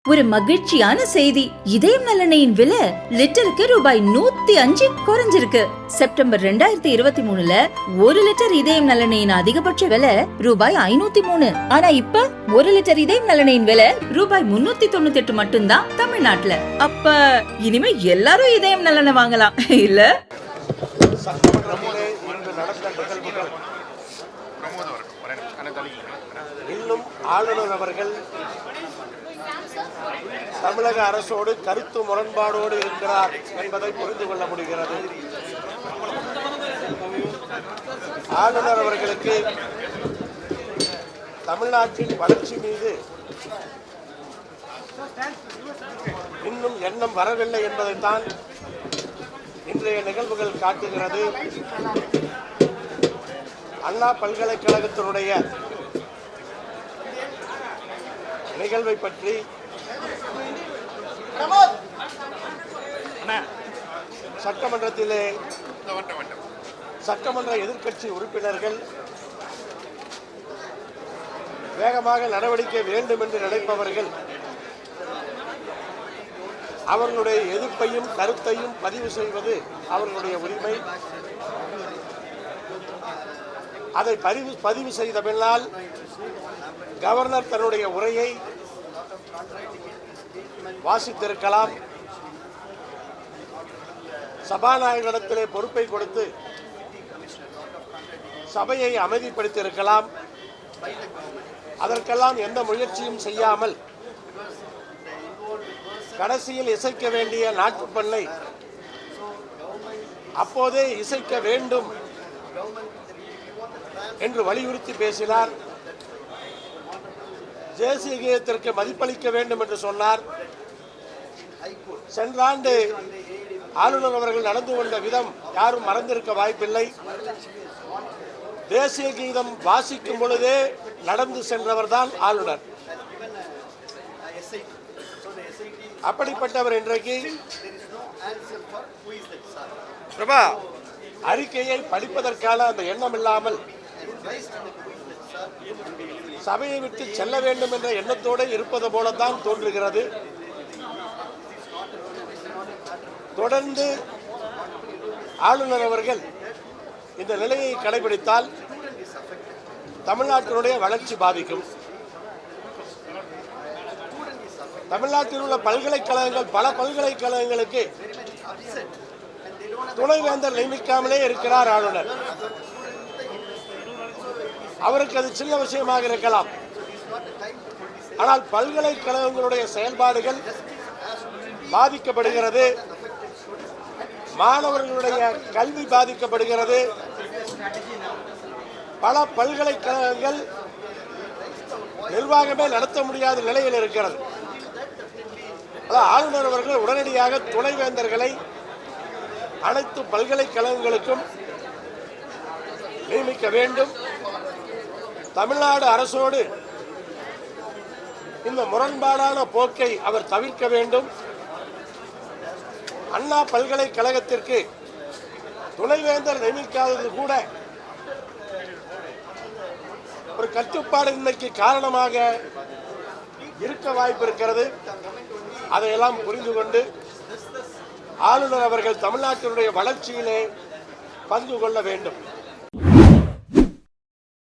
ஒரு மகிழ்ச்சியான செய்தி. இதயம் நல்லெண்ணெயின் விலை லிட்டருக்கு ரூபாய் 105 குறைஞ்சிருக்கு. செப்டம்பர் 2023ல 1 லிட்டர் இதயம் நல்லெண்ணெயின் அதிகபட்ச விலை ரூபாய் 503. ஆனா இப்ப 1 லிட்டர் இதயம் நல்லெண்ணெயின் விலை ரூபாய் 398 மட்டும்தான் தமிழ்நாட்டுல. அப்ப இனிமே எல்லாரும் இதயம் நல்லெண்ணெய் வாங்கலாம் இல்ல? இன்னும் ஆளுநர் அவர்கள் தமிழக அரசோடு கருத்து முரண்பாடோடு இருக்கிறார் என்பதை புரிந்து கொள்ள முடிகிறது. ஆளுநர் அவர்களுக்கு தமிழ்நாட்டின் வளர்ச்சி மீது இன்னும் எண்ணம் வரவில்லை என்பதைத்தான் இன்றைய நிகழ்வுகள் காட்டுகிறது. அண்ணா பல்கலைக்கழகத்தினுடைய நிகழ்வை பற்றி சட்டமன்றத்திலே சட்டமன்ற எதிர்க்கட்சி உறுப்பினர்கள் வேகமாக நடவடிக்கை வேண்டும் என்று நினைப்பவர்கள் அவர்களுடைய எதிர்ப்பையும் கருத்தையும் பதிவு செய்வது அவர்களுடைய உரிமை. அதை பதிவு செய்த பின்னால் கவர்னர் தன்னுடைய உரையை வாசித்திருக்கலாம். சபாநாயகரிடத்திலே பொறுப்பை கொடுத்து சபையை அமைதிப்படுத்தியிருக்கலாம். அதற்கெல்லாம் எந்த முயற்சியும் செய்யாமல் கடைசியில் இசைக்க வேண்டிய நாட்டுப்பண்ணை அப்போதே இசைக்க வேண்டும் என்று வலியுறுத்தி பேசினார். தேசிய கீதத்திற்கு மதிப்பளிக்க வேண்டும் என்று சொன்னார். சென்ற ஆண்டு ஆளுநர் அவர்கள் நடந்து கொண்ட விதம் யாரும் மறந்திருக்க வாய்ப்பில்லை. தேசிய கீதம் வாசிக்கும் பொழுதே நடந்து சென்றவர் தான் ஆளுநர். அப்படிப்பட்டவர் இன்றைக்கு பிரபா அறிக்கையை படிப்பதற்கான அந்த எண்ணம் இல்லாமல் சபையை விட்டு செல்ல வேண்டும் என்ற எண்ணத்தோடு இருப்பது போலத்தான் தோன்றுகிறது. தொடர்ந்து ஆளுநர் அவர்கள் இந்த நிலையை கடைபிடித்தால் தமிழ்நாட்டினுடைய வளர்ச்சி பாதிக்கும். தமிழ்நாட்டில் உள்ள பல்கலைக்கழகங்கள் பல பல்கலைக்கழகங்களுக்கு துணைவேந்தர் நியமிக்காமலே இருக்கிறார் ஆளுநர். அவருக்கு அது சின்ன விஷயமாக இருக்கலாம். ஆனால் பல்கலைக்கழகங்களுடைய செயல்பாடுகள் பாதிக்கப்படுகிறது. மாணவர்களுடைய கல்வி பாதிக்கப்படுகிறது. பல பல்கலைக்கழகங்கள் நிர்வாகமே நடத்த முடியாத நிலையில் இருக்கிறது. ஆளுநர் அவர்கள் உடனடியாக துணைவேந்தர்களை அனைத்து பல்கலைக்கழகங்களுக்கும் நியமிக்க வேண்டும். தமிழ்நாடு அரசோடு இந்த முரண்பாடான போக்கை அவர் தவிர்க்க வேண்டும். அண்ணா பல்கலைக்கழகத்திற்கு துணைவேந்தர் நியமிக்காதது கூட ஒரு கட்டுப்பாடின்மைக்கு காரணமாக இருக்க வாய்ப்பு இருக்கிறது. அதையெல்லாம் புரிந்து கொண்டு ஆளுநர் அவர்கள் தமிழ்நாட்டினுடைய வளர்ச்சியிலே பங்கு கொள்ள வேண்டும்.